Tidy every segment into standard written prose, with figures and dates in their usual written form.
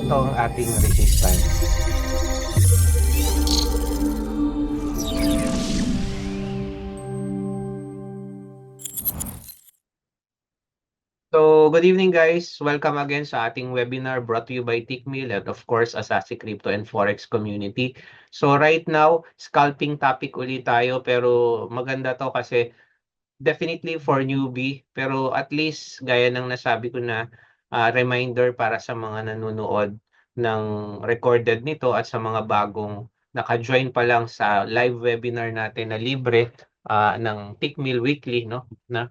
ito ang ating resistance. So, good evening guys. Welcome again sa ating webinar brought to you by Tickmill and of course, Asasi Crypto and Forex Community. So, right now, scalping topic ulit tayo pero maganda to kasi definitely for newbie pero at least gaya ng nasabi ko na reminder para sa mga nanonood ng recorded nito at sa mga bagong naka-join pa lang sa live webinar natin na libre ng Tickmill Weekly, no? Na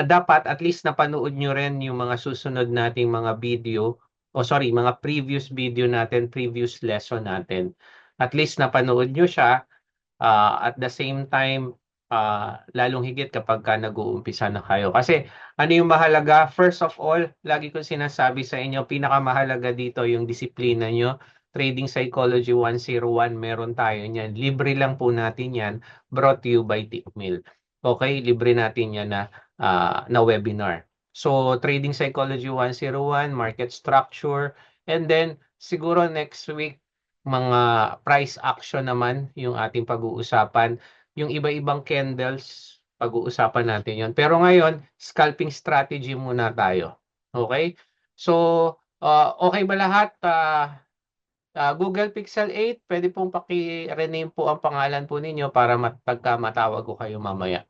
dapat at least napanood nyo rin yung mga susunod nating mga video o sorry, mga previous video natin, previous lesson natin. At least napanood nyo siya. At the same time, lalong higit kapag ka nag-uumpisa na kayo. Kasi ano yung mahalaga? First of all, lagi ko sinasabi sa inyo, pinakamahalaga dito yung disiplina nyo. Trading Psychology 101, meron tayo niyan. Libre lang po natin yan, brought to you by Tickmill. Okay, libre natin yan na webinar. So, Trading Psychology 101, market structure, and then siguro next week, mga price action naman yung ating pag-uusapan. Yung iba-ibang candles, pag-uusapan natin yon. Pero ngayon, scalping strategy muna tayo. Okay? So, okay ba lahat? Google Pixel 8, pwede pong paki-rename po ang pangalan po ninyo para pagka matawag ko kayo mamaya.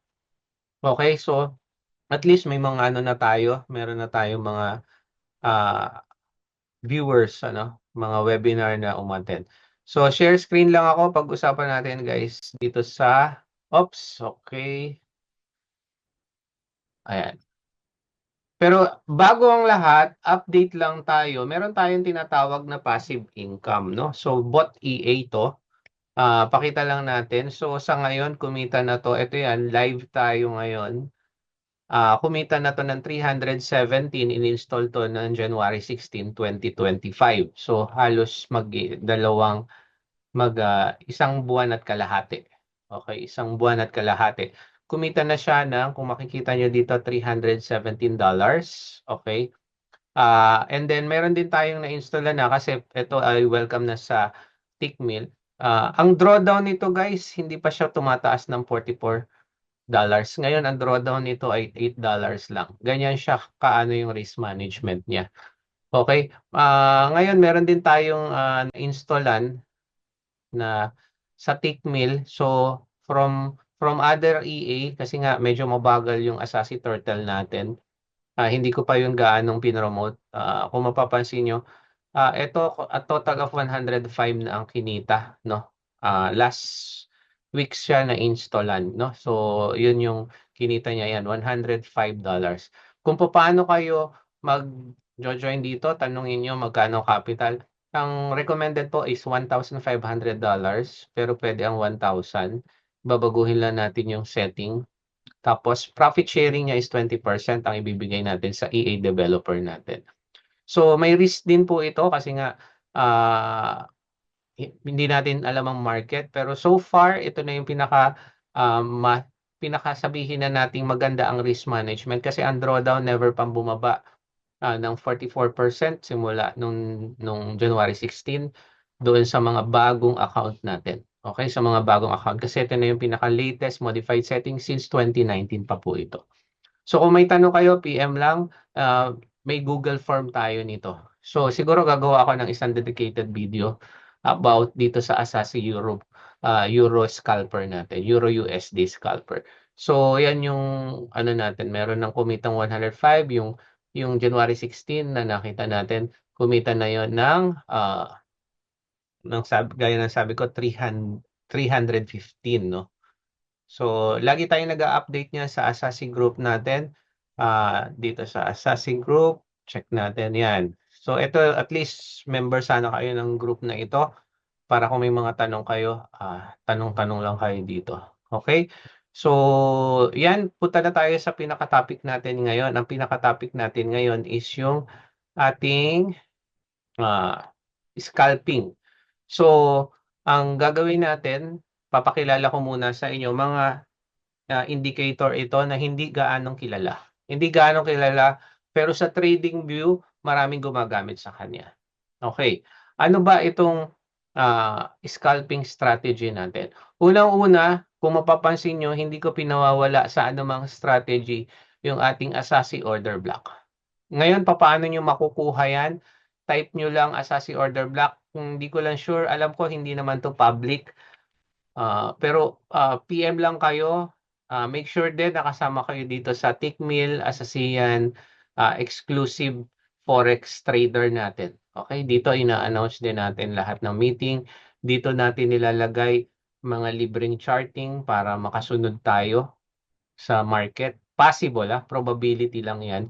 Okay? So, at least may mga ano na tayo, meron na tayong mga viewers, mga webinar na umattend. So, share screen lang ako. Pag-usapan natin, guys, dito sa Oops, okay. Ayan. Pero bago ang lahat, update lang tayo. Meron tayong tinatawag na passive income, no? So, bot EA to. Pakita lang natin. So, sa ngayon, kumita na to. Ito yan, live tayo ngayon. Kumita na to ng 317, in-install to ng January 16, 2025. So, halos isang buwan at kalahati. Okay, isang buwan at kalahati. Kumita na siya ng, kung makikita nyo dito, $317. Okay. And then, meron din tayong na-install na kasi ito ay welcome na sa Tickmill. Ang drawdown nito guys, hindi pa siya tumataas ng $44. Ngayon, ang drawdown nito ay $8 lang. Ganyan siya kaano yung risk management niya. Okay. Ngayon, meron din tayong na-installan na sa Tickmill. So, from other EA, kasi nga medyo mabagal yung Asasi Turtle natin. Hindi ko pa yung gaanong pinromote. Kung mapapansin nyo, ito, a total of 105 na ang kinita, no? Last week siya na-installan, no? So, yun yung kinita niya yan, $105. Kung paano kayo mag-join dito, tanungin nyo magkano capital. Ang recommended po is $1,500, pero pwede ang 1,000. Babaguhin lang natin yung setting. Tapos, profit sharing niya is 20% ang ibibigay natin sa EA developer natin. So, may risk din po ito kasi nga hindi natin alam ang market. Pero so far, ito na yung pinakasabihin na nating maganda ang risk management kasi ang drawdown never pang bumaba ng 44% simula nung January 16 doon sa mga bagong account natin. Okay, sa mga bagong account. Kasi ito na yung pinaka-latest modified setting since 2019 pa po ito. So kung may tanong kayo, PM lang. May Google form tayo nito. So siguro gagawa ako ng isang dedicated video about dito sa Asasi Euro scalper natin, Euro USD scalper. So yan yung ano natin, meron ng kumitang 105, yung January 16 na nakita natin, kumita na yon gaya ng sabi ko, 315, no? So, lagi tayong nag-update niya sa Asasi Group natin. Dito sa Asasi Group, check natin yan. So, ito at least member sana kayo ng group na ito para kung may mga tanong kayo, tanong-tanong lang kayo dito. Okay? So, yan, punta na tayo sa pinaka-topic natin ngayon. Ang pinaka-topic natin ngayon is yung ating scalping. So, ang gagawin natin, papakilala ko muna sa inyo mga indicator ito na hindi gaanong kilala. Hindi gaanong kilala, pero sa trading view, maraming gumagamit sa kanya. Okay. Ano ba itong scalping strategy natin? Unang-una, kung mapapansin niyo, hindi ko pinawawala sa anumang strategy yung ating Asasi order block. Ngayon, papaano niyo makukuha yan? Type niyo lang Asasi order block. Kung hindi ko lang sure, alam ko hindi naman 'to public. Pero PM lang kayo. Make sure din nakasama kayo dito sa Tickmill, Asasiyan, exclusive forex trader natin. Okay, dito ina-announce din natin lahat ng meeting. Dito natin nilalagay mga libreng charting para makasunod tayo sa market. Possible, probability lang 'yan.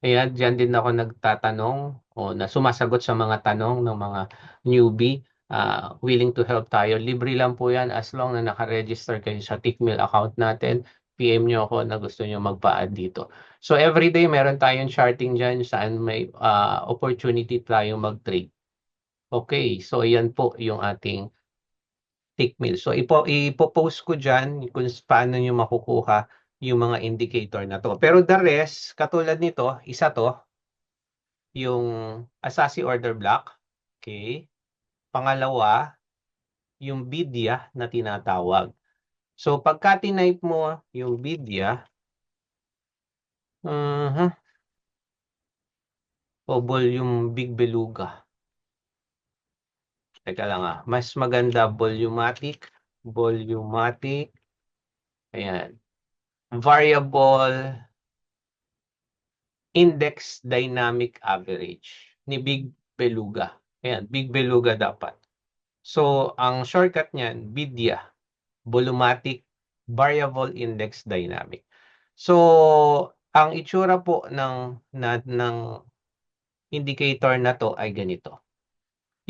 Ayan, diyan din ako nagtatanong o na sumasagot sa mga tanong ng mga newbie. Willing to help tayo. Libre lang po yan as long na nakaregister kayo sa Tickmill account natin. PM nyo ako na gusto nyo magpa-add dito. So everyday meron tayong charting dyan saan may opportunity tayo mag-trade. Okay, so yan po yung ating Tickmill. So ipo-post ko dyan kung paano nyo makukuha yung mga indicator na to. Pero the rest, katulad nito, isa to, yung Asasi order block. Okay. Pangalawa, yung BIDYA na tinatawag. So pagka tinype mo yung BIDYA, o volume Big Beluga. Teka lang mas maganda volumatic, ayan, variable index dynamic average ni Big Beluga. Ayan, Big Beluga dapat. So, ang shortcut niyan, BIDYA, Volumatic Variable Index Dynamic. So, ang itsura po ng indicator na to ay ganito.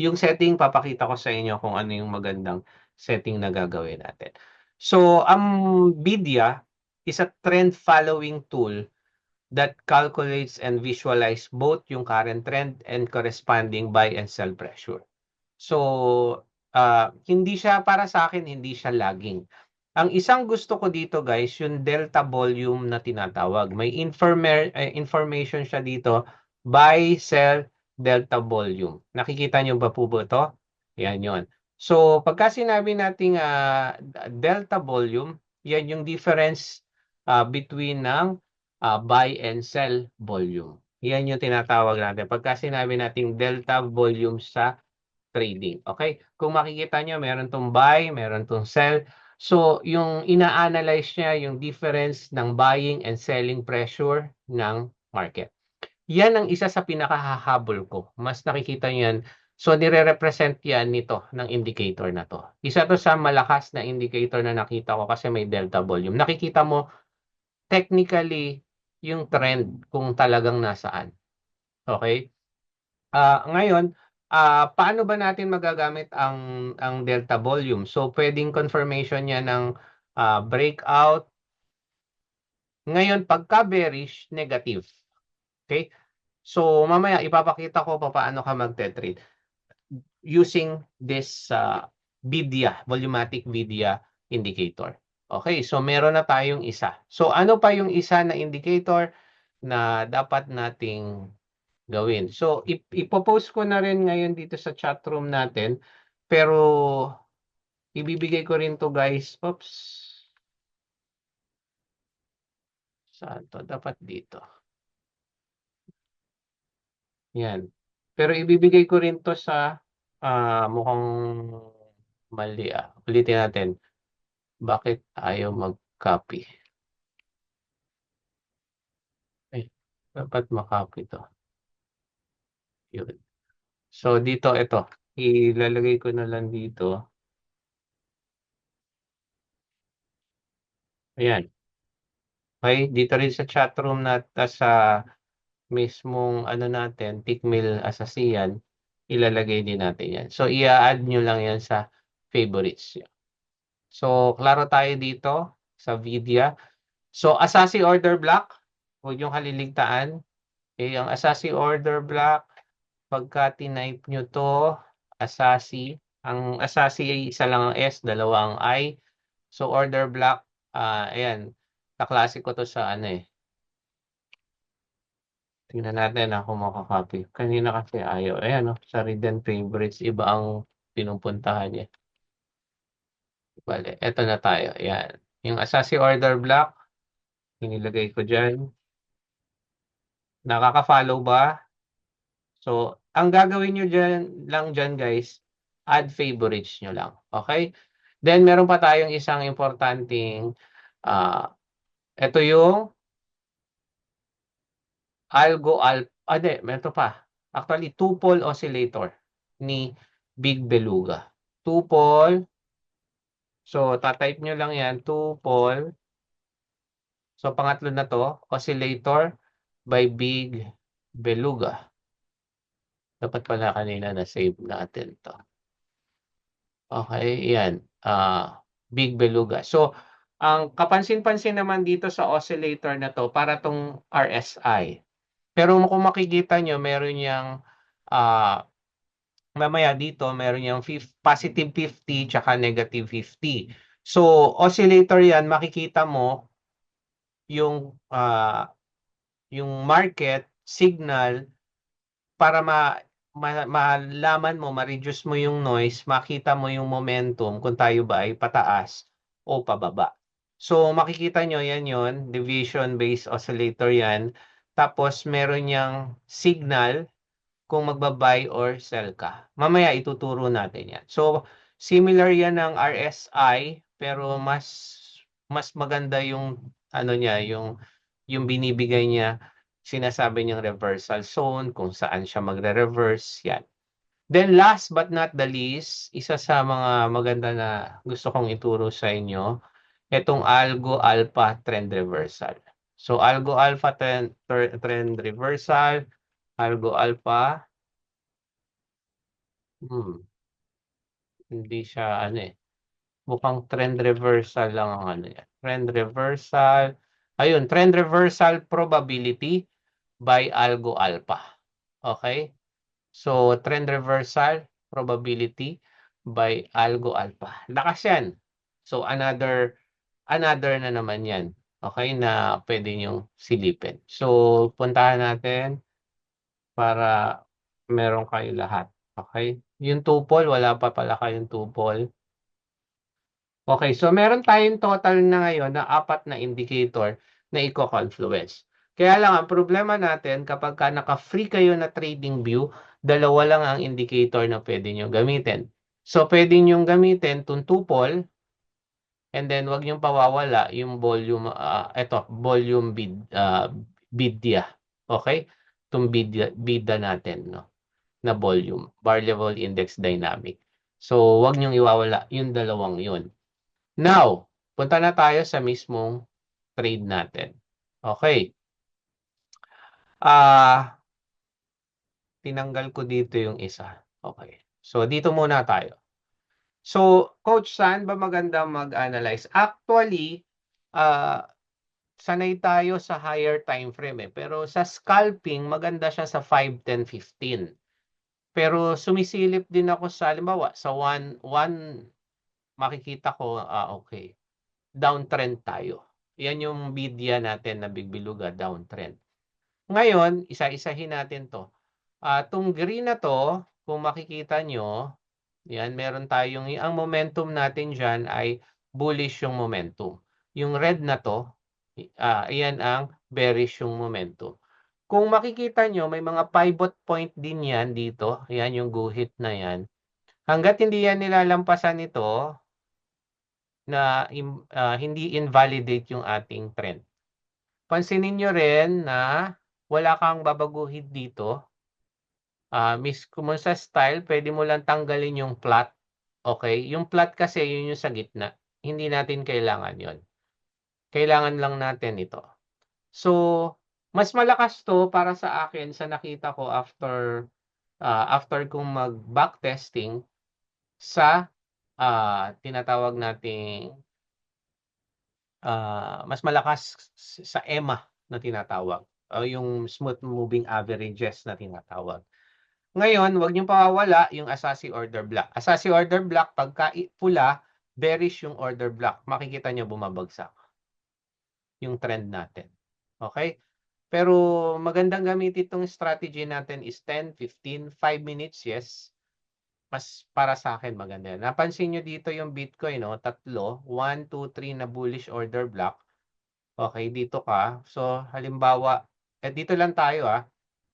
Yung setting, papakita ko sa inyo kung ano yung magandang setting na gagawin natin. So, ang BIDYA is a trend following tool that calculates and visualize both yung current trend and corresponding buy and sell pressure. So, hindi siya para sa akin, hindi siya lagging. Ang isang gusto ko dito guys, yung delta volume na tinatawag. May information siya dito, buy, sell, delta volume. Nakikita niyo ba po ba ito? Yan yon. So, pagka sinabi nating delta volume, yan yung difference between ng buy and sell volume. Yan yung tinatawag natin. Pagka sinabi nating delta volume sa trading. Okay? Kung makikita nyo, meron tong buy, meron tong sell. So, yung ina-analyze niya yung difference ng buying and selling pressure ng market. Yan ang isa sa pinakahahabol ko. Mas nakikita nyo yan. So, nire-represent yan nito ng indicator na to. Isa to sa malakas na indicator na nakita ko kasi may delta volume. Nakikita mo technically yung trend kung talagang nasaan. Okay? Ngayon, paano ba natin magagamit ang delta volume? So, pwedeng confirmation niya ng breakout. Ngayon, pagka bearish, negative. Okay? So, mamaya ipapakita ko paano ka magte-trade using this BIDYA, volumatic BIDYA indicator. Okay, so meron na tayong isa. So, ano pa yung isa na indicator na dapat nating gawin? So, ipopost ko na rin ngayon dito sa chat room natin. Pero, ibibigay ko rin to guys. Oops. Saan to? Dapat dito. Yan. Pero ibibigay ko rin to sa mukhang mali Ulitin natin. Bakit ayaw mag-copy? Ay, dapat makopy to. Yun. So, dito, ito. Ilalagay ko na lang dito. Ayan. Okay, dito rin sa chat room na sa mismong ano natin, Tickmill Asasiyan, ilalagay din natin yan. So, i-add nyo lang yan sa favorites. So, klaro tayo dito sa video. So, Asasi order block, huwag yung kaliligtaan. Okay, ang Asasi order block, pagka tinype nyo to, Asasi, ang Asasi ay isa lang ang S, dalawa ang I. So, order block, ayan, kaklase ko to sa ano Tingnan natin kung makakopy. Kanina kasi ayaw. Ayan, no? Sa read and favorites, iba ang pinupuntahan niya. Bale, eto na tayo. Ayan. Yung Asasi order block, inilagay ko dyan. Nakaka-follow ba? So, ang gagawin nyo dyan guys, add favorites nyo lang. Okay? Then, meron pa tayong isang importanteng, ito yung meron pa. Actually, tuple oscillator ni Big Beluga. Tuple. So, tatype nyo lang yan, tuple. So, pangatlo na to, oscillator by Big Beluga. Dapat pala kanina na-save natin to. Okay, yan. Big Beluga. So, ang kapansin-pansin naman dito sa oscillator na to, para tong RSI. Pero kung makikita nyo, meron yung mamaya dito, meron yung positive 50 tsaka negative 50. So, oscillator yan, makikita mo yung market signal para malaman mo, ma-reduce mo yung noise, makita mo yung momentum kung tayo ba ay pataas o pababa. So, makikita nyo yan yon, deviation-based oscillator yan. Tapos, meron niyang signal kung magba-buy or sell ka. Mamaya ituturo natin yan. So, similar yan ng RSI, pero mas maganda yung niya, yung binibigay niya, sinasabi niyang reversal zone, kung saan siya magre-reverse, yan. Then last but not the least, isa sa mga maganda na gusto kong ituro sa inyo, itong Algo Alpha Trend Reversal. So Algo Alpha Trend Reversal, Algo Alpha, hindi siya mukhang trend reversal lang ang yan. Trend reversal, ayun, trend reversal probability by Algo Alpha. Okay? So, trend reversal probability by Algo Alpha. Lakas yan. So, another na naman yan. Okay? Na pwede nyo silipin. So, puntahan natin para meron kayo lahat. Okay? Yung tuple, wala pa pala kayong tuple. Okay, so meron tayong total na ngayon na 4 na indicator na i-confluence. Kaya lang, ang problema natin, kapag ka naka-free kayo na trading view, 2 lang ang indicator na pwede nyo gamitin. So, pwede nyo gamitin itong tuple, and then wag nyo pawawala yung volume, volume bidya. Okay? Itong bidya natin, no? Na volume, bar level index dynamic. So, wag nyo iwawala yung dalawang yun. Now, punta na tayo sa mismong trade natin. Okay. Tinanggal ko dito yung isa. Okay. So, dito muna tayo. So, Coach, saan ba maganda mag-analyze? Actually, sanay tayo sa higher time frame Pero sa scalping, maganda siya sa 5, 10, 15. Pero sumisilip din ako sa, halimbawa, sa 1, makikita ko, okay. Downtrend tayo. Yan yung bidya natin na Big Beluga, downtrend. Ngayon, isa-isahin natin to. Itong green na to, kung makikita nyo, yan, meron tayong, ang momentum natin dyan ay bullish yung momentum. Yung red na to, yan ang bearish yung momentum. Kung makikita nyo, may mga pivot point din yan dito. Yan yung guhit na yan. Hanggat hindi yan nilalampasan nito, na hindi invalidate yung ating trend. Pansinin nyo rin na wala kang babaguhin dito. Kung sa style, pwede mo lang tanggalin yung flat. Okay? Yung flat kasi yun yung sa gitna. Hindi natin kailangan yon. Kailangan lang natin ito. So, mas malakas to para sa akin sa nakita ko after kong mag-backtesting sa tinatawag nating mas malakas sa EMA na tinatawag. Yung smooth moving averages na tinatawag. Ngayon, huwag niyong pawawala yung Asasi order block. Asasi order block, pagka pula, bearish yung order block. Makikita niyo bumabagsak yung trend natin. Okay? Pero magandang gamitin itong strategy natin is 10, 15, 5 minutes, yes. Mas para sa akin maganda yan. Napansin niyo dito yung Bitcoin 'no, tatlo, 1, 2, 3 na bullish order block. Okay, dito ka. So halimbawa, dito lang tayo,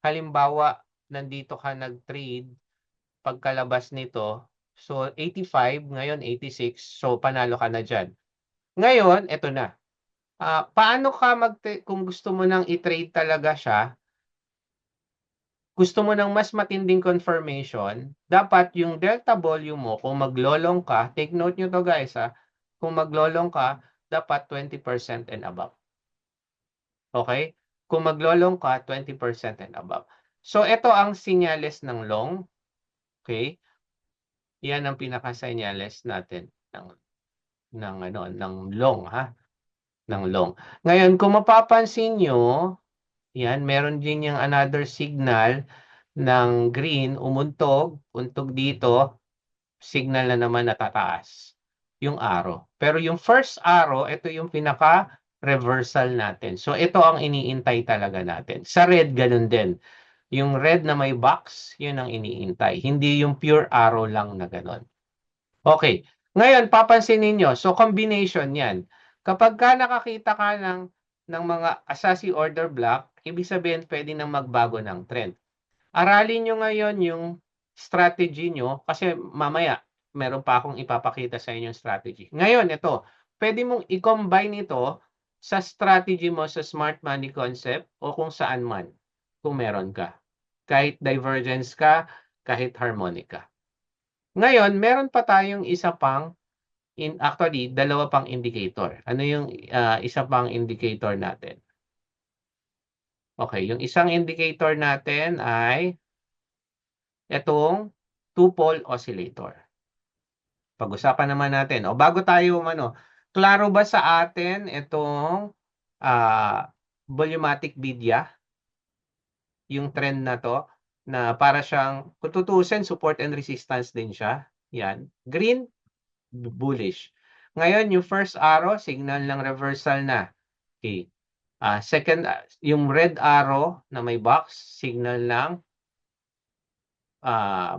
halimbawa nandito ka nag-trade, pagkalabas nito, so 85, ngayon 86, so panalo ka na diyan. Ngayon, eto na, paano ka kung gusto mo ng i-trade talaga siya, gusto mo ng mas matinding confirmation, dapat yung delta volume mo kung maglolong ka, take note nyo 'to guys, kung maglolong ka, dapat 20% and above. Okay? Kung maglolong ka, 20% and above. So ito ang senyales ng long, okay? Yan ang pinaka-senyales natin ng ano, ng long, ng long. Ngayon kung mapapansin niyo, yan meron din yung another signal ng green, untog dito, signal na naman na tataas yung arrow. Pero yung first arrow, ito yung pinaka-reversal natin. So ito ang iniintay talaga natin. Sa red, ganun din. Yung red na may box, yun ang iniintay. Hindi yung pure arrow lang na ganun. Okay. Ngayon, papansin ninyo, so combination yan. Kapag ka nakakita ka ng mga ASASI order block, ibig sabihin pwede nang magbago ng trend. Aralin nyo ngayon yung strategy nyo kasi mamaya meron pa akong ipapakita sa inyong strategy. Ngayon, ito, pwede mong i-combine ito sa strategy mo sa smart money concept o kung saan man, kung meron ka. Kahit divergence ka, kahit harmonic ka. Ngayon, meron pa tayong isa pang, actually, dalawa pang indicator. Ano yung isa pang indicator natin? Okay, yung isang indicator natin ay itong two-pole oscillator. Pag-usapan naman natin. O bago tayo klaro ba sa atin itong volumetric media, yung trend na to, na para siyang, kung tutusin, support and resistance din siya. Yan. Green, bullish. Ngayon, yung first arrow, signal ng reversal na. Okay. Second, yung red arrow na may box, signal ng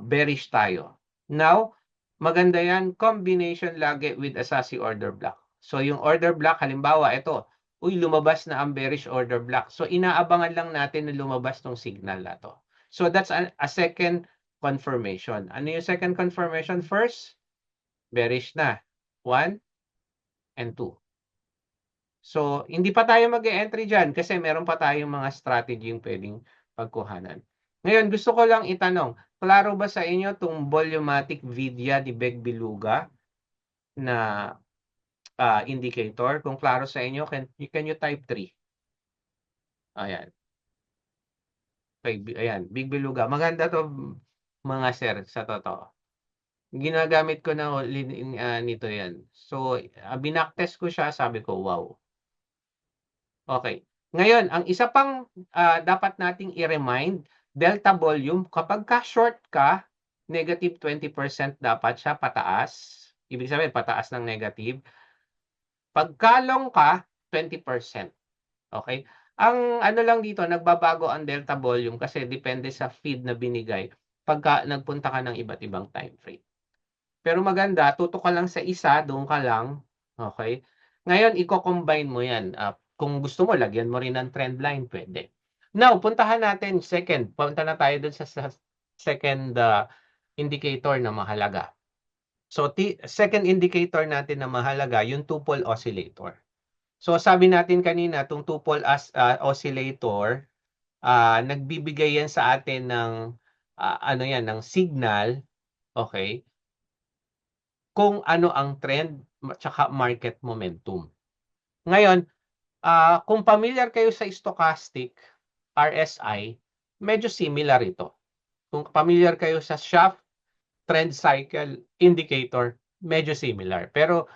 bearish tayo. Now, maganda yan, combination lagi with ASASI order block. So, yung order block, halimbawa, ito, lumabas na ang bearish order block. So, inaabangan lang natin na lumabas tong signal na to. So, that's a second confirmation. Ano yung second confirmation? First, bearish na. 1 and 2. So, hindi pa tayo mag-e-entry dyan kasi meron pa tayong mga strategy yung pwedeng pagkuhanan. Ngayon, gusto ko lang itanong, klaro ba sa inyo itong volumetric vidya ni Beg Beluga na indicator? Kung klaro sa inyo, can you type 3? Ayan. Okay, ayan, Big Beluga. Maganda to mga sir, sa totoo. Ginagamit ko na nito yan. So, binacktest ko siya, sabi ko, wow. Okay. Ngayon, ang isa pang dapat nating i-remind, delta volume, kapag ka-short ka, negative 20% dapat siya pataas. Ibig sabihin, pataas ng negative. Pagka-long ka, 20%. Okay? Ang ano lang dito, nagbabago ang delta volume kasi depende sa feed na binigay pagka nagpunta ka ng iba't ibang time frame. Pero maganda, tutok ka lang sa isa, doon ka lang. Okay? Ngayon, i-combine mo yan. Kung gusto mo, lagyan mo rin ng trend line, pwede. Now, puntahan natin second. Punta na tayo dun sa second indicator na mahalaga. So, second indicator natin na mahalaga, yung two-pole oscillator. So, sabi natin kanina, itong two-pole oscillator, nagbibigay yan sa atin ng, ng signal, okay, kung ano ang trend at market momentum. Ngayon, kung familiar kayo sa stochastic, RSI, medyo similar ito. Kung familiar kayo sa Schaff trend cycle indicator, medyo similar. Pero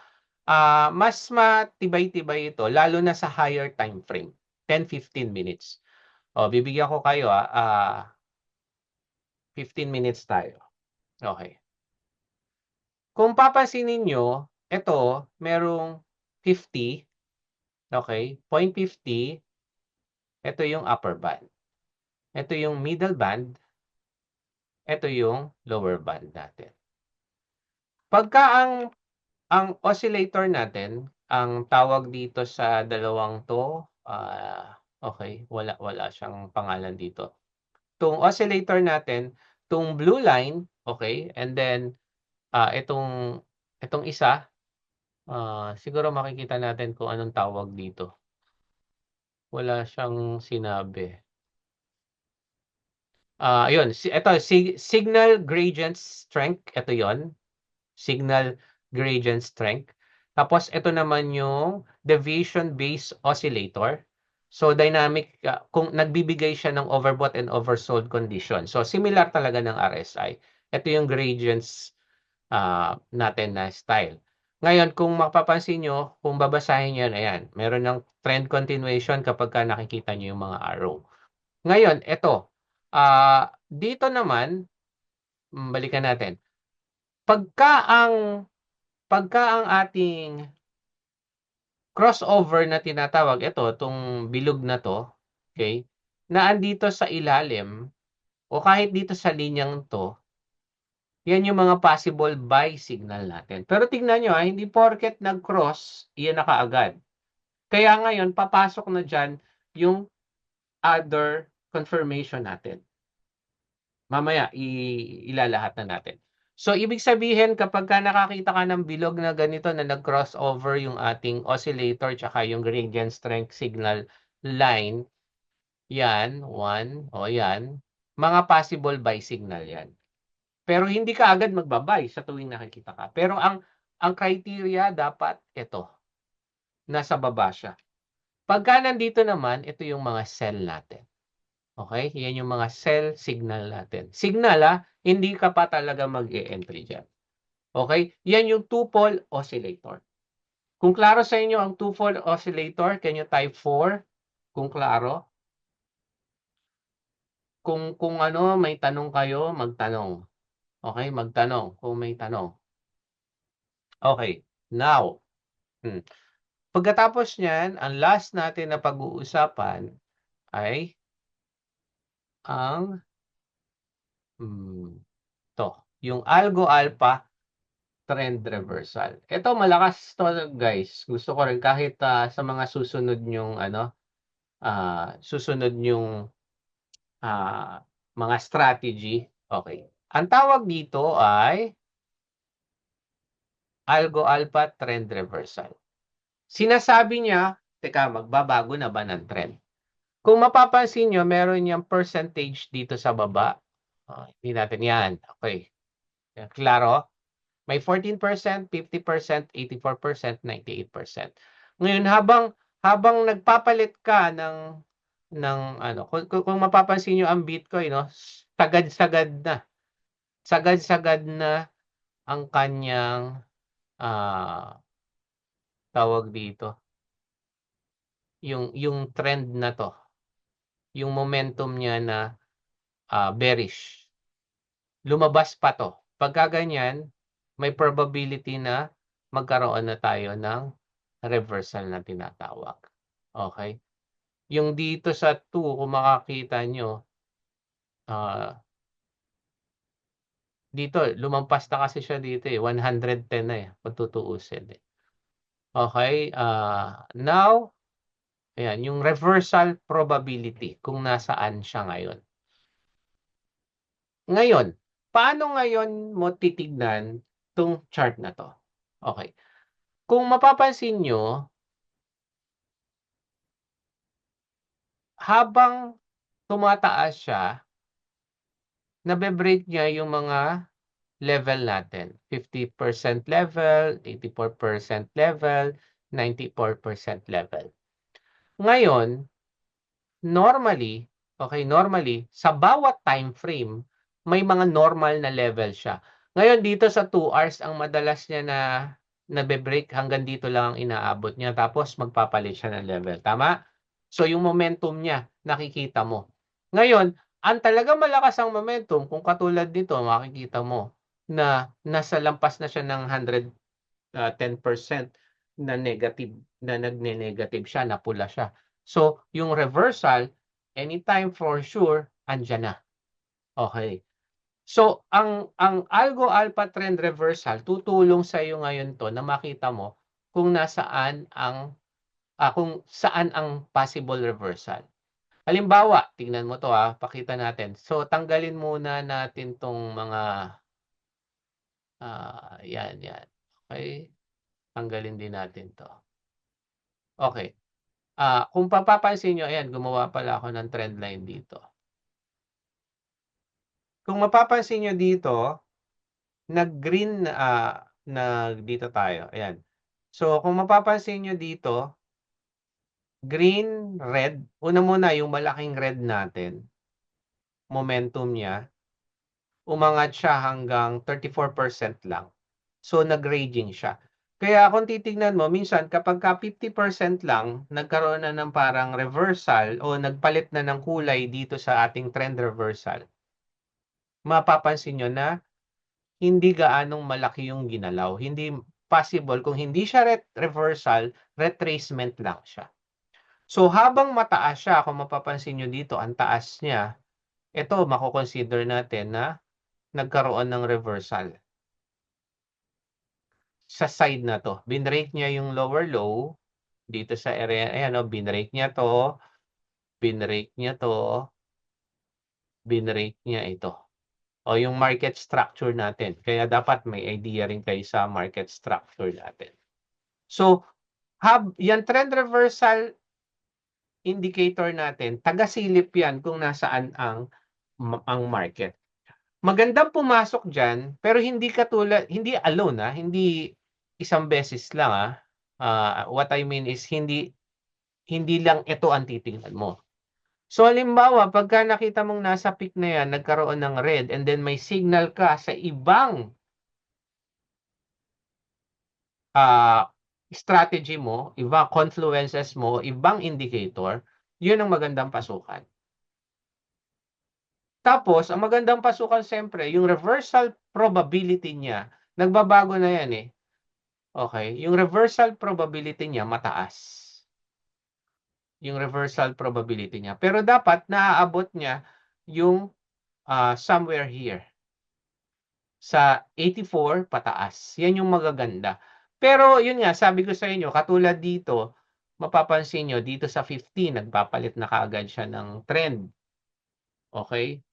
mas matibay-tibay ito, lalo na sa higher time frame, 10-15 minutes. Bibigyan ko kayo, 15 minutes tayo. Okay. Kung papansinin nyo, ito, merong 50, okay, 0.50, Ito yung upper band. Ito yung middle band. Ito yung lower band natin. Pagka ang oscillator natin, ang tawag dito sa dalawang 'to, okey, wala siyang pangalan dito. 'Tong oscillator natin, 'tong blue line, okey, and then, itong isa, siguro makikita natin kung anong tawag dito. Wala siyang sinabi. Ayun, ito signal gradient strength, ito 'yon. Signal gradient strength. Tapos ito naman yung deviation-based oscillator. So dynamic, kung nagbibigay siya ng overbought and oversold condition. So similar talaga ng RSI. Ito yung gradients natin na style. Ngayon, kung mapapansin nyo, kung babasahin nyo yan, ayan, meron ng trend continuation kapag ka nakikita nyo yung mga arrow. Ngayon, ito, dito naman, balikan natin. Pagka ang ating crossover na tinatawag, ito, itong bilog na to, okay, na andito sa ilalim o kahit dito sa linyang to, yan yung mga possible buy signal natin. Pero tingnan nyo, hindi porket nag-cross, iyan na kaagad. Kaya ngayon, papasok na dyan yung other confirmation natin. Mamaya, ilalahat na natin. So, ibig sabihin, kapag ka nakakita ka ng bilog na ganito na nag-crossover yung ating oscillator tsaka yung gradient strength signal line, yan, yan, mga possible buy signal yan. Pero hindi ka agad magbabay sa tuwing nakikita ka. Pero ang criteria dapat ito, nasa baba siya. Pagka nandito naman, ito yung mga sell natin. Okay? Yan yung mga sell signal natin. Signal, hindi ka pa talaga mag-e-entry dyan. Okay? Yan yung two-pole oscillator. Kung klaro sa inyo ang two-pole oscillator, can you type 4? Kung klaro. Kung ano, may tanong kayo, magtanong. Okay? Magtanong kung may tanong. Okay. Now, pagkatapos niyan, ang last natin na pag-uusapan ay ang yung algo alpha trend reversal. Ito malakas to, guys. Gusto ko rin kahit sa mga susunod yung mga strategy. Okay. Ang tawag dito ay algo alpha trend reversal. Sinasabi niya, teka, magbabago na ba ng trend? Kung mapapansin nyo, meron yung percentage dito sa baba. Hindi natin yan. Okay. Klaro? May 14%, 50%, 84%, 98%. Ngayon, habang nagpapalit ka ng ano, kung mapapansin nyo ang Bitcoin, no, sagad-sagad na. Sagad-sagad na ang kanyang tawag dito. Yung trend na to. Yung momentum niya na bearish. Lumabas pa to. Pagka ganyan, may probability na magkaroon na tayo ng reversal na tinatawag. Okay? Yung dito sa 2, kung makakita nyo, dito, lumampas na kasi siya dito 110 na kung tutuusin. Okay? Now, ayan, yung reversal probability kung nasaan siya ngayon. Ngayon, paano ngayon mo titignan tong chart na to? Okay. Kung mapapansin nyo, habang tumataas siya, nabe-break niya yung mga level natin. 50% level, 84% level, 94% level. Ngayon, normally, sa bawat time frame, may mga normal na level siya. Ngayon, dito sa 2 hours, ang madalas niya na nabe-break hanggang dito lang ang inaabot niya. Tapos, magpapalit siya ng level. Tama? So, yung momentum niya, nakikita mo. Ngayon, ang talaga malakas ang momentum, kung katulad nito, makikita mo na nasa lampas na siya ng 110% na negative, na nagne-negative siya, na pula siya. So, yung reversal, anytime for sure, andyan na. Okay. So, ang Algo Alpha Trend Reversal, tutulong sa iyo ngayon 'to na makita mo kung kung saan ang possible reversal. Halimbawa, tingnan mo 'to, pakita natin. So, tanggalin muna natin 'tong mga, 'yan. Okay. Tanggalin din natin 'to. Okay. Kung mapapansin niyo, ayan, gumawa pala ako ng trend line dito. Kung mapapansin niyo dito, nag-green, dito tayo, ayan. So, kung mapapansin niyo dito, green, red, una muna yung malaking red natin, momentum niya, umangat siya hanggang 34% lang. So, nag-raging siya. Kaya kung titignan mo, minsan kapagka 50% lang, nagkaroon na ng parang reversal o nagpalit na ng kulay dito sa ating trend reversal, mapapansin niyo na hindi gaanong malaki yung ginalaw. Hindi possible, kung hindi siya reversal, retracement lang siya. So habang mataas siya, kung mapapansin niyo dito, ang taas niya, ito mako-consider natin na nagkaroon ng reversal sa side na 'to. Binrake niya yung lower low dito sa area, ayan, binrake niya 'to, binrake niya 'to, binrake niya ito. O yung market structure natin. Kaya dapat may idea rin kayo sa market structure natin. So, yan trend reversal indicator natin, taga-silip yan kung nasaan ang market. Magandang pumasok diyan, pero hindi alone, hindi isang beses lang. What I mean is hindi lang ito ang titingnan mo. So halimbawa, pagka nakita mong nasa peak na yan, nagkaroon ng red, and then may signal ka sa ibang strategy mo, ibang confluences mo, ibang indicator, yun ang magandang pasukan. Tapos, ang magandang pasukan siyempre, yung reversal probability niya, nagbabago na yan eh. Okay? Yung reversal probability niya mataas. Yung reversal probability niya. Pero dapat naaabot niya yung somewhere here. Sa 84 pataas. Yan yung magaganda. Pero yun nga, sabi ko sa inyo, katulad dito, mapapansin nyo, dito sa 15, nagpapalit na kaagad siya ng trend. Okay?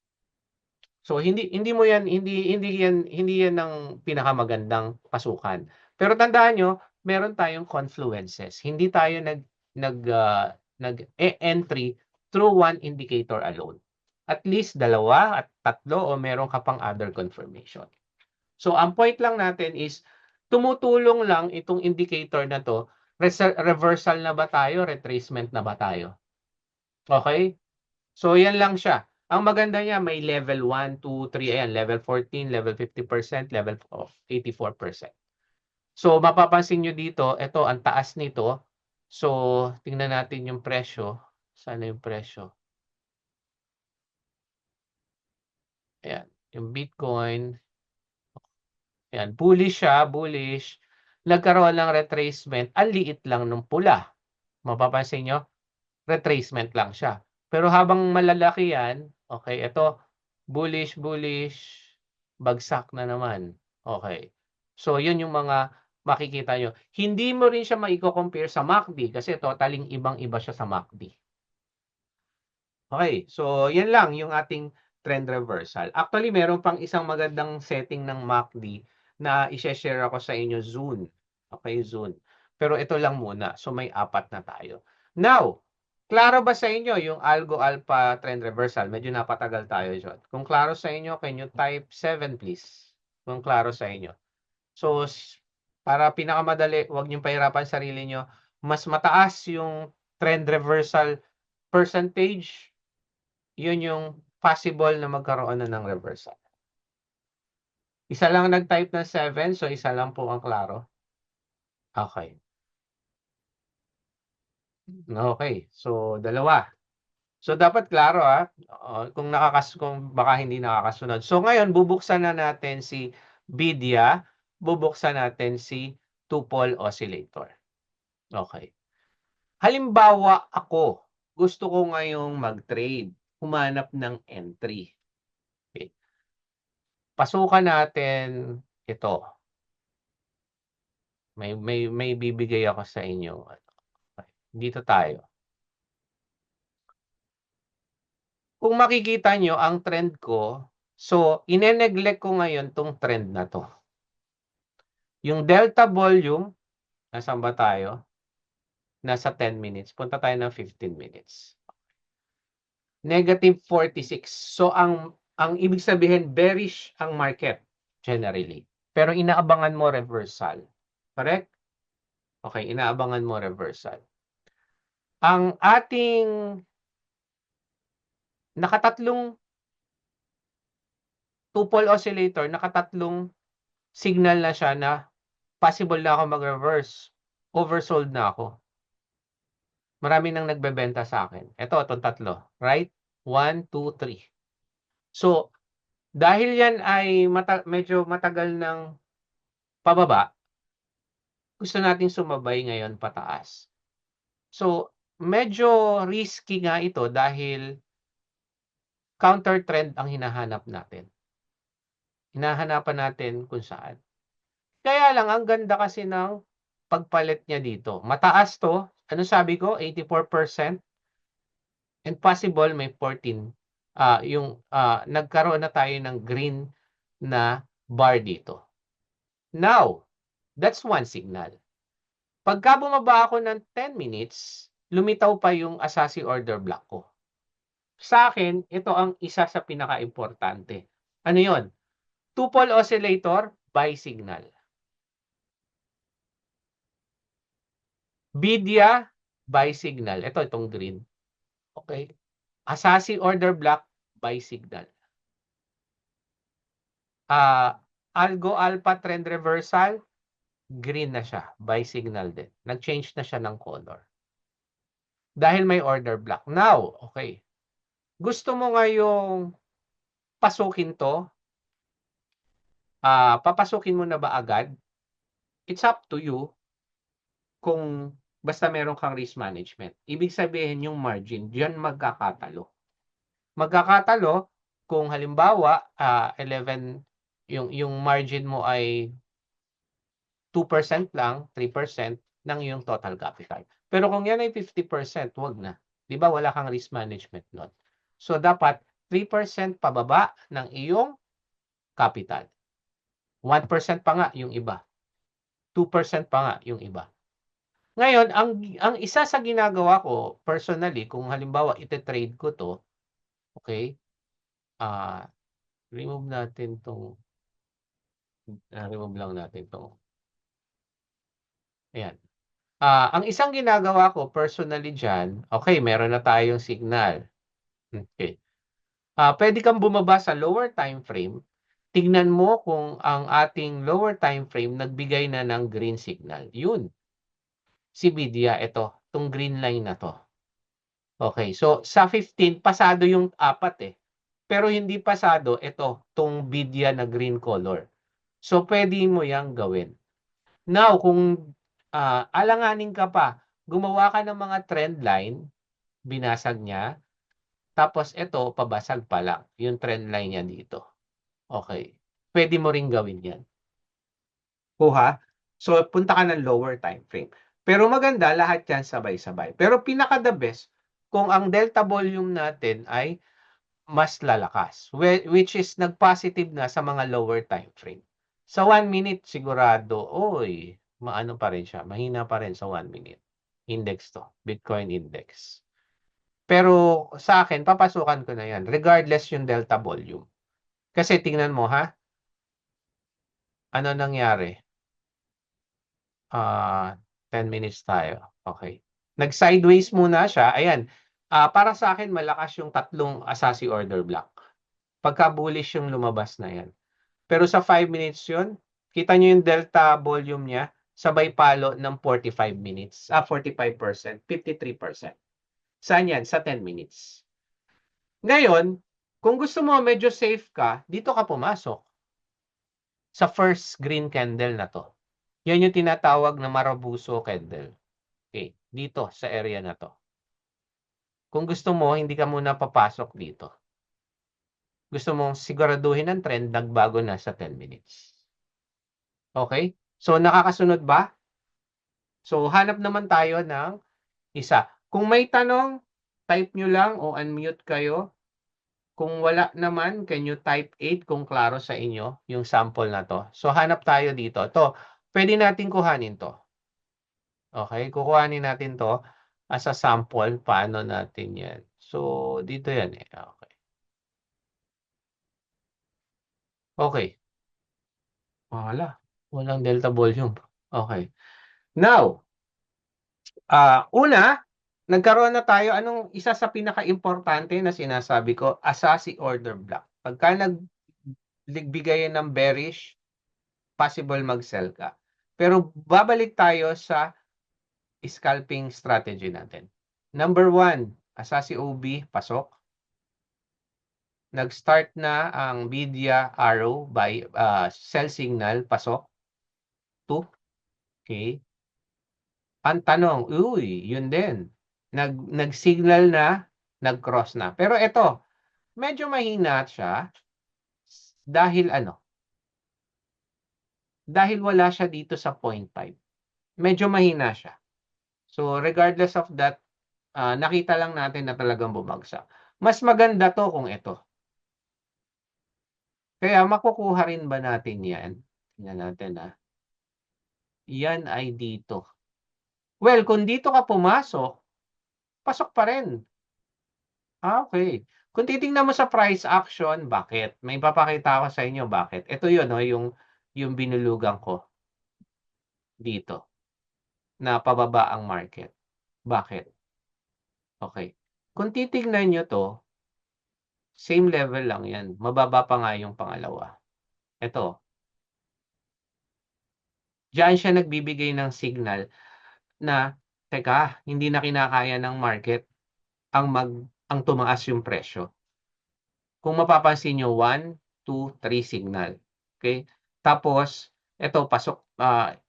So hindi yan ang pinakamagandang pasukan. Pero tandaan nyo, meron tayong confluences. Hindi tayo nag-entry through one indicator alone. At least dalawa at tatlo o meron ka pang other confirmation. So ang point lang natin is tumutulong lang itong indicator na 'to, reversal na ba tayo, retracement na ba tayo? Okay? So yan lang siya. Ang maganda niya, may level 1, 2, 3, ayan, level 14, level 50%, level of 84%. So mapapansin niyo dito, ito ang taas nito. So tingnan natin yung presyo. Sana yung presyo? Ayan, yung Bitcoin, ayan, bullish siya, bullish. Nagkaroon ng retracement, ang liit lang ng pula. Mapapansin niyo, retracement lang siya. Pero habang malalaki yan, okay, ito, bullish, bullish, bagsak na naman. Okay. So, yun yung mga makikita nyo. Hindi mo rin siya maiko-compare sa MACD kasi totaling ibang-iba siya sa MACD. Okay, so yan lang yung ating trend reversal. Actually, meron pang isang magandang setting ng MACD na i-share ako sa inyo soon. Okay, soon. Pero ito lang muna. So may apat na tayo. Now, klaro ba sa inyo yung Algo Alpha trend reversal? Medyo napatagal tayo dyan. Kung klaro sa inyo, can you type 7 please? Kung klaro sa inyo. So, para pinakamadali, huwag niyong pahirapan sarili niyo. Mas mataas yung trend reversal percentage, yun yung possible na magkaroon na ng reversal. Isa lang nag-type ng 7, so isa lang po ang klaro. Okay. Okay, so dalawa. So dapat klaro kung baka hindi nakakasunod. So ngayon bubuksan na natin si Vidya, bubuksan natin si two-pole oscillator. Okay. Halimbawa ako, gusto ko ngayong mag-trade, humanap ng entry. Okay. Pasukan natin ito. May bibigay ako sa inyo. Okay. Dito tayo. Kung makikita nyo ang trend ko, so ine-neglect ko ngayon tong trend na to. Yung delta volume, nasaan ba tayo? Nasa 10 minutes. Punta tayo ng 15 minutes. Negative 46. So ang ibig sabihin bearish ang market generally. Pero inaabangan mo reversal. Correct? Okay, inaabangan mo reversal. Ang ating nakatatlong two-pole oscillator, nakatatlong signal na siya na possible na ako mag-reverse. Oversold na ako. Marami nang nagbebenta sa akin. Ito, itong tatlo. Right? 1, 2, 3. So, dahil yan ay medyo matagal ng pababa, gusto nating sumabay ngayon pataas. So, medyo risky nga ito dahil counter trend ang hinahanap natin. Hinahanapan natin kung saan. Kaya lang, ang ganda kasi ng pagpalit niya dito. Mataas to. Ano sabi ko? 84%. And possible may 14. Nagkaroon na tayo ng green na bar dito. Now, that's one signal. Pagka bumaba ako ng 10 minutes, lumitaw pa yung Asahi order block ko. Sa akin, ito ang isa sa pinaka-importante. Ano yon? Two-pole oscillator, buy signal. Vidya, buy signal. Ito, itong green. Okay. Asahi order block, buy signal. Algo alpha trend reversal, green na siya. Buy signal din. Nag-change na siya ng color. Dahil may order block. Now, okay. Gusto mo ngayong pasukin to? Papasukin mo na ba agad? It's up to you kung basta meron kang risk management. Ibig sabihin yung margin, diyan magkakatalo. Magkakatalo kung halimbawa 11 yung margin mo ay 2% lang, 3% ng iyong total capital. Pero kung yan ay 50%, wag na. 'Di ba wala kang risk management nun. So dapat 3% pababa ng iyong capital. 1% pa nga yung iba. 2% pa nga yung iba. Ngayon, ang isa sa ginagawa ko personally, kung halimbawa ite-trade ko to, okay? Remove natin tong remove lang natin tong. Ayan. Ang isang ginagawa ko personally diyan, okay, meron na tayong signal. Okay. Pwede kang bumaba sa lower time frame. Tingnan mo kung ang ating lower time frame nagbigay na ng green signal. Yun. Si Vidya, ito, tong green line na to. Okay, so sa 15, pasado yung apat eh. Pero hindi pasado, ito, tong Vidya na green color. So, pwede mo yang gawin. Now, kung alanganin ka pa, gumawa ka ng mga trend line, binasag niya, tapos ito, pabasag pa lang, yung trend line niya dito. Okay. Pwede mo ring gawin yan. Kuha. So, punta ka ng lower time frame. Pero maganda, lahat yan sabay-sabay. Pero pinaka-the best, kung ang delta volume natin ay mas lalakas, which is nag-positive na sa mga lower time frame. Sa 1 minute, sigurado, maano pa rin siya, mahina pa rin sa 1 minute. Index to, Bitcoin index. Pero sa akin, papasukan ko na yan, regardless yung delta volume. Kasi tingnan mo ha, ano nangyari? 10 minutes tayo. Okay. Nag-sideways muna siya. Ayan. Para sa akin, malakas yung tatlong Asahi order block. Pagka-bullish yung lumabas na yan. Pero sa 5 minutes yun, kita nyo yung delta volume niya, sabay palo ng 45 minutes. 45%, 53%. Saan yan? Sa 10 minutes. Ngayon, kung gusto mo medyo safe ka, dito ka pumasok. Sa first green candle na to. Yan yung tinatawag na Marabuso candle. Okay, dito sa area na to. Kung gusto mo, hindi ka muna papasok dito. Gusto mong siguraduhin ang trend, nagbago na sa 10 minutes. Okay? So, nakakasunod ba? So, hanap naman tayo ng isa. Kung may tanong, type nyo lang o unmute kayo. Kung wala naman, can you type 8 kung klaro sa inyo yung sample na to. So, hanap tayo dito. To, pwede natin kuhanin to. Okay? Kukuhanin natin to as a sample. Paano natin yan? So, dito yan eh. Okay. Okay. Wala. Walang delta volume. Okay. Now, una, nagkaroon na tayo. Anong isa sa pinaka-importante na sinasabi ko? Asasi order block. Pagka nagbigay ng bearish, possible mag-sell ka. Pero babalik tayo sa scalping strategy natin. Number 1, Asasi OB, pasok. Nag-start na ang media arrow by sell signal, pasok. 2. Okay. Ang tanong, yun din. Nag-signal na, nag-cross na. Pero ito, medyo mahina siya dahil ano? Dahil wala siya dito sa 0.5. Medyo mahina siya. So regardless of that, nakita lang natin na talagang bumagsak. Mas maganda to kung ito. Kaya makukuha rin ba natin yan? Tingnan natin Yan ay dito. Well, kung dito ka pumasok, pasok pa rin. Okay. Kung titingnan mo sa price action, bakit? May papakita ako sa inyo bakit. Ito yun, yung binulugan ko dito na pababa ang market. Bakit? Okay. Kung titingnan nyo to, same level lang yan. Mababa pa nga yung pangalawa. Ito. Diyan siya nagbibigay ng signal na, teka, hindi na kinakaya ng market ang tumaas yung presyo. Kung mapapansin nyo, 1, 2, 3 signal. Okay? Tapos, ito, pasok.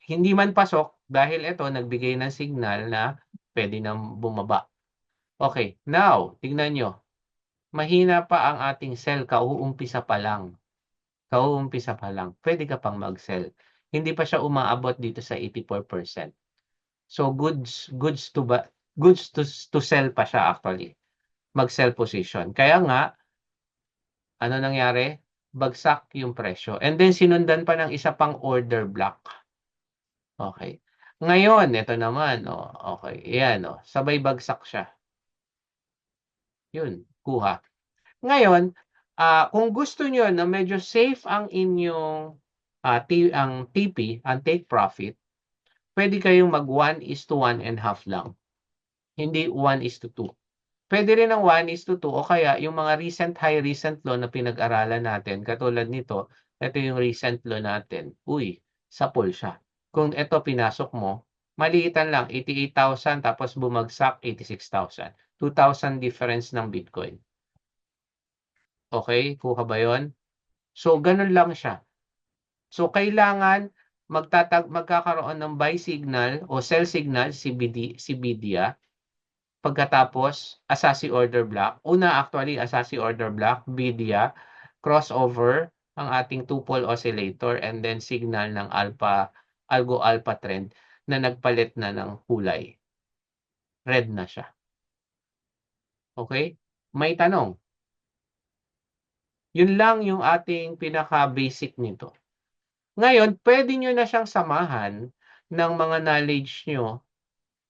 Hindi man pasok dahil ito, nagbigay ng signal na pwede nang bumaba. Okay, now, tignan nyo. Mahina pa ang ating sell, kauumpisa pa lang. Kauumpisa pa lang. Pwede ka pang mag-sell. Hindi pa siya umaabot dito sa 84%. So, goods to sell pa siya actually. Mag-sell position. Kaya nga, ano nangyari? Bagsak yung presyo. And then sinundan pa ng isa pang order block. Okay. Ngayon, ito naman, okay. Ayan, sabay bagsak siya. Yun, kuha. Ngayon, kung gusto niyo na medyo safe ang inyong ang TP, ang take profit, pwede kayong mag 1:1.5 lang. Hindi 1:2. Pwede rin ang 1:2 o kaya yung mga recent high, recent low na pinag-aralan natin, katulad nito, ito yung recent low natin. Sapol siya. Kung ito pinasok mo, maliitan lang, 88,000 tapos bumagsak 86,000. 2,000 difference ng Bitcoin. Okay? Kuha ba yun? So, ganun lang siya. So, kailangan magkakaroon ng buy signal o sell signal si BDIA. Pagkatapos, Asasi order block. Una, actually, Asasi order block, BDIA, crossover, ang ating two-pole oscillator, and then signal ng algo alpha trend na nagpalit na ng kulay. Red na siya. Okay? May tanong. Yun lang yung ating pinaka-basic nito. Ngayon, pwede nyo na siyang samahan ng mga knowledge nyo.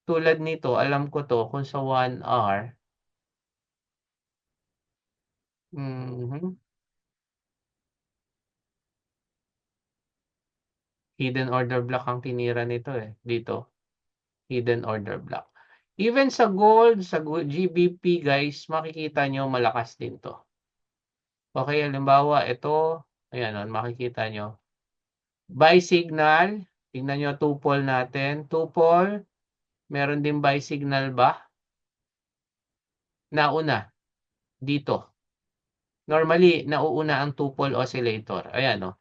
Tulad nito, alam ko to kung sa 1 hour. Hidden order block ang tinira nito dito. Hidden order block. Even sa gold, sa GBP guys, makikita nyo malakas din to. Okay, halimbawa ito, ayan makikita nyo. Buy signal, tingnan nyo two-pole natin. Two-pole, meron din buy signal ba? Nauna, dito. Normally, nauuna ang two-pole oscillator. Ayan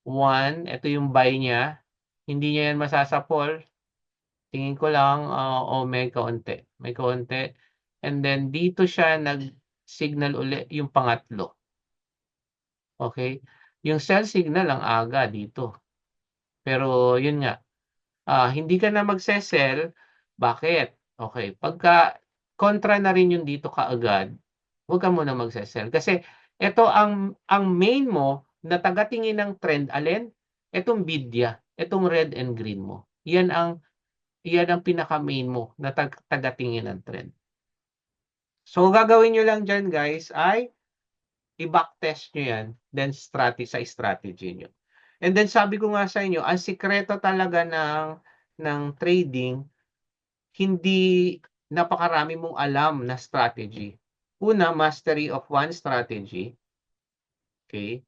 1, ito yung buy niya. Hindi niya yan masasapol. Tingin ko lang, may kaunti. May kaunti. And then dito siya nag-signal uli yung pangatlo. Okay? Yung sell signal ang aga dito. Pero yun nga, hindi ka na magse-sell. Bakit? Okay, pagka kontra na rin yung dito kaagad, huwag ka muna magse-sell. Kasi ito ang main mo na tagatingin ng trend, alin? Itong bidya, itong red and green mo. Yan ang pinaka-main mo na tagatingin ng trend. So, gagawin nyo lang dyan, guys, ay i-backtest nyo yan, then sa strategy nyo. And then sabi ko nga sa inyo, ang sikreto talaga ng trading, hindi napakarami mong alam na strategy. Una, mastery of one strategy. Okay?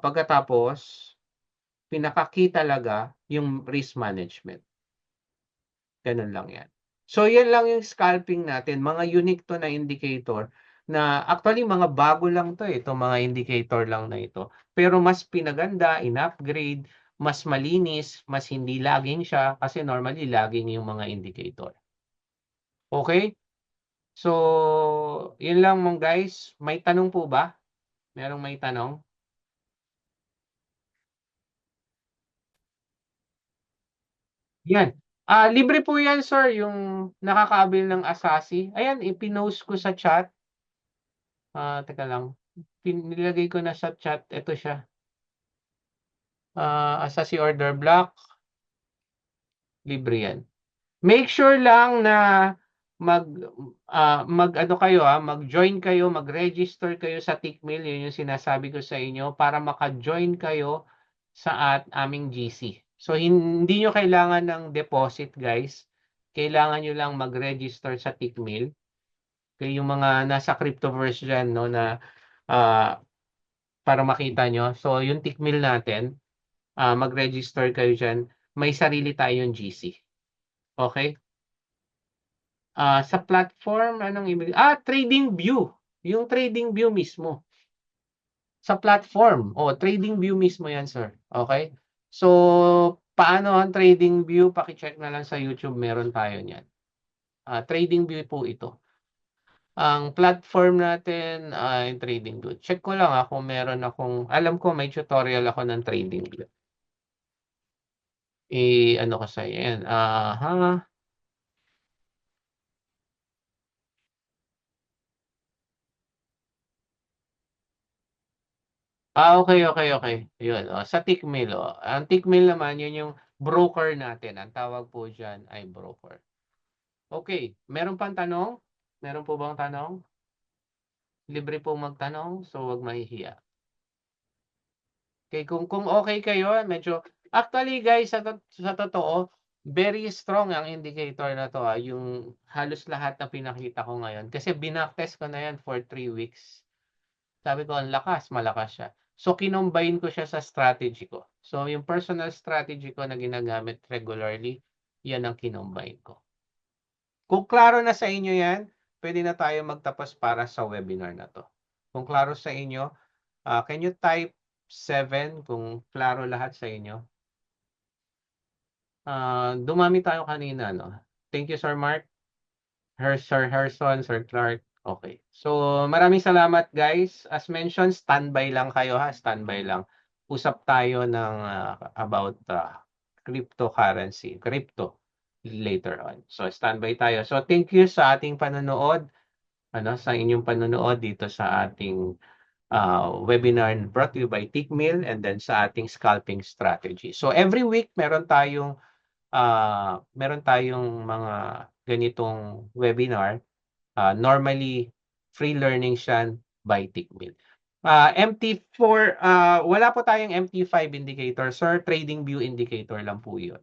Pagkatapos, pinaka-key talaga yung risk management. Ganun lang yan. So, yan lang yung scalping natin. Mga unique to na indicator na actually mga bago lang to eh. Itong mga indicator lang na ito. Pero mas pinaganda, in-upgrade, mas malinis, mas hindi lagging siya kasi normally lagging yung mga indicator. Okay? So, yun lang mong guys. May tanong po ba? Merong may tanong? Yan. Libre po yan, sir, yung nakakaabil ng Asasi. Ayan, ipinost ko sa chat. Teka lang. Nilagay ko na sa chat. Ito siya. Asasi order block. Libre yan. Make sure lang na mag ano kayo mag-join kayo, mag-register kayo sa Tickmill, yun yung sinasabi ko sa inyo para maka-join kayo sa aming GC. So hindi nyo kailangan ng deposit, guys. Kailangan nyo lang mag-register sa Tickmill. Kaya yung mga nasa Cryptoverse dyan, no, na para makita nyo. So yung Tickmill natin, mag-register kayo dyan. May sarili tayong GC. Okay? Sa platform, anong ibig? Trading View. Yung Trading View mismo. Sa platform. Trading View mismo yan, sir. Okay? So, paano ang Trading View? Paki-check na lang sa YouTube. Meron tayo niyan. Trading View po ito. Ang platform natin ay Trading View. Check ko lang kung meron akong, alam ko may tutorial ako ng Trading View. Ano ko sa yan. Okay. Yun, sa Tickmill, Ang Tickmill naman, yun yung broker natin. Ang tawag po dyan ay broker. Okay, meron pang tanong? Meron po bang tanong? Libre po magtanong, so wag mahihiya. Okay, kung okay kayo, medyo actually guys, sa totoo, very strong ang indicator na to, yung halos lahat na pinakita ko ngayon kasi binaktest ko na yan for 3 weeks. Sabi ko, ang lakas, malakas siya. So, kinombine ko siya sa strategy ko. So, yung personal strategy ko na ginagamit regularly, yan ang kinombine ko. Kung klaro na sa inyo yan, pwede na tayo magtapos para sa webinar na to. Kung klaro sa inyo, can you type 7 kung klaro lahat sa inyo? Dumami tayo kanina, no? Thank you, Sir Mark. Sir Herson, Sir Clark. Okay. So, maraming salamat, guys. As mentioned, standby lang kayo, standby lang. Usap tayo ng about cryptocurrency, crypto later on. So, standby tayo. So, thank you sa ating panonood, sa inyong panonood dito sa ating webinar brought to you by Tickmill and then sa ating scalping strategy. So, every week meron tayong mga ganitong webinar. Normally, free learning siya by Tickmill. MT4, wala po tayong MT5 indicator. Sir, Trading View indicator lang po yun.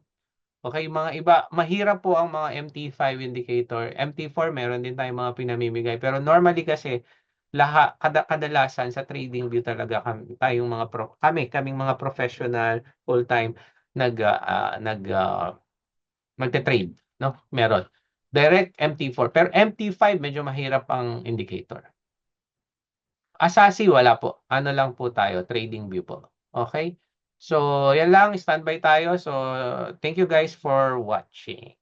Okay, mga iba, mahirap po ang mga MT5 indicator. MT4, meron din tayong mga pinamimigay. Pero normally kasi, kadalasan sa Trading View talaga kaming mga professional full-time magte-trade, no? Meron. Direct MT4. Pero MT5 medyo mahirap ang indicator. Asasi wala po. Ano lang po tayo, Trading View po. Okay? So, yan lang, standby tayo. So, thank you guys for watching.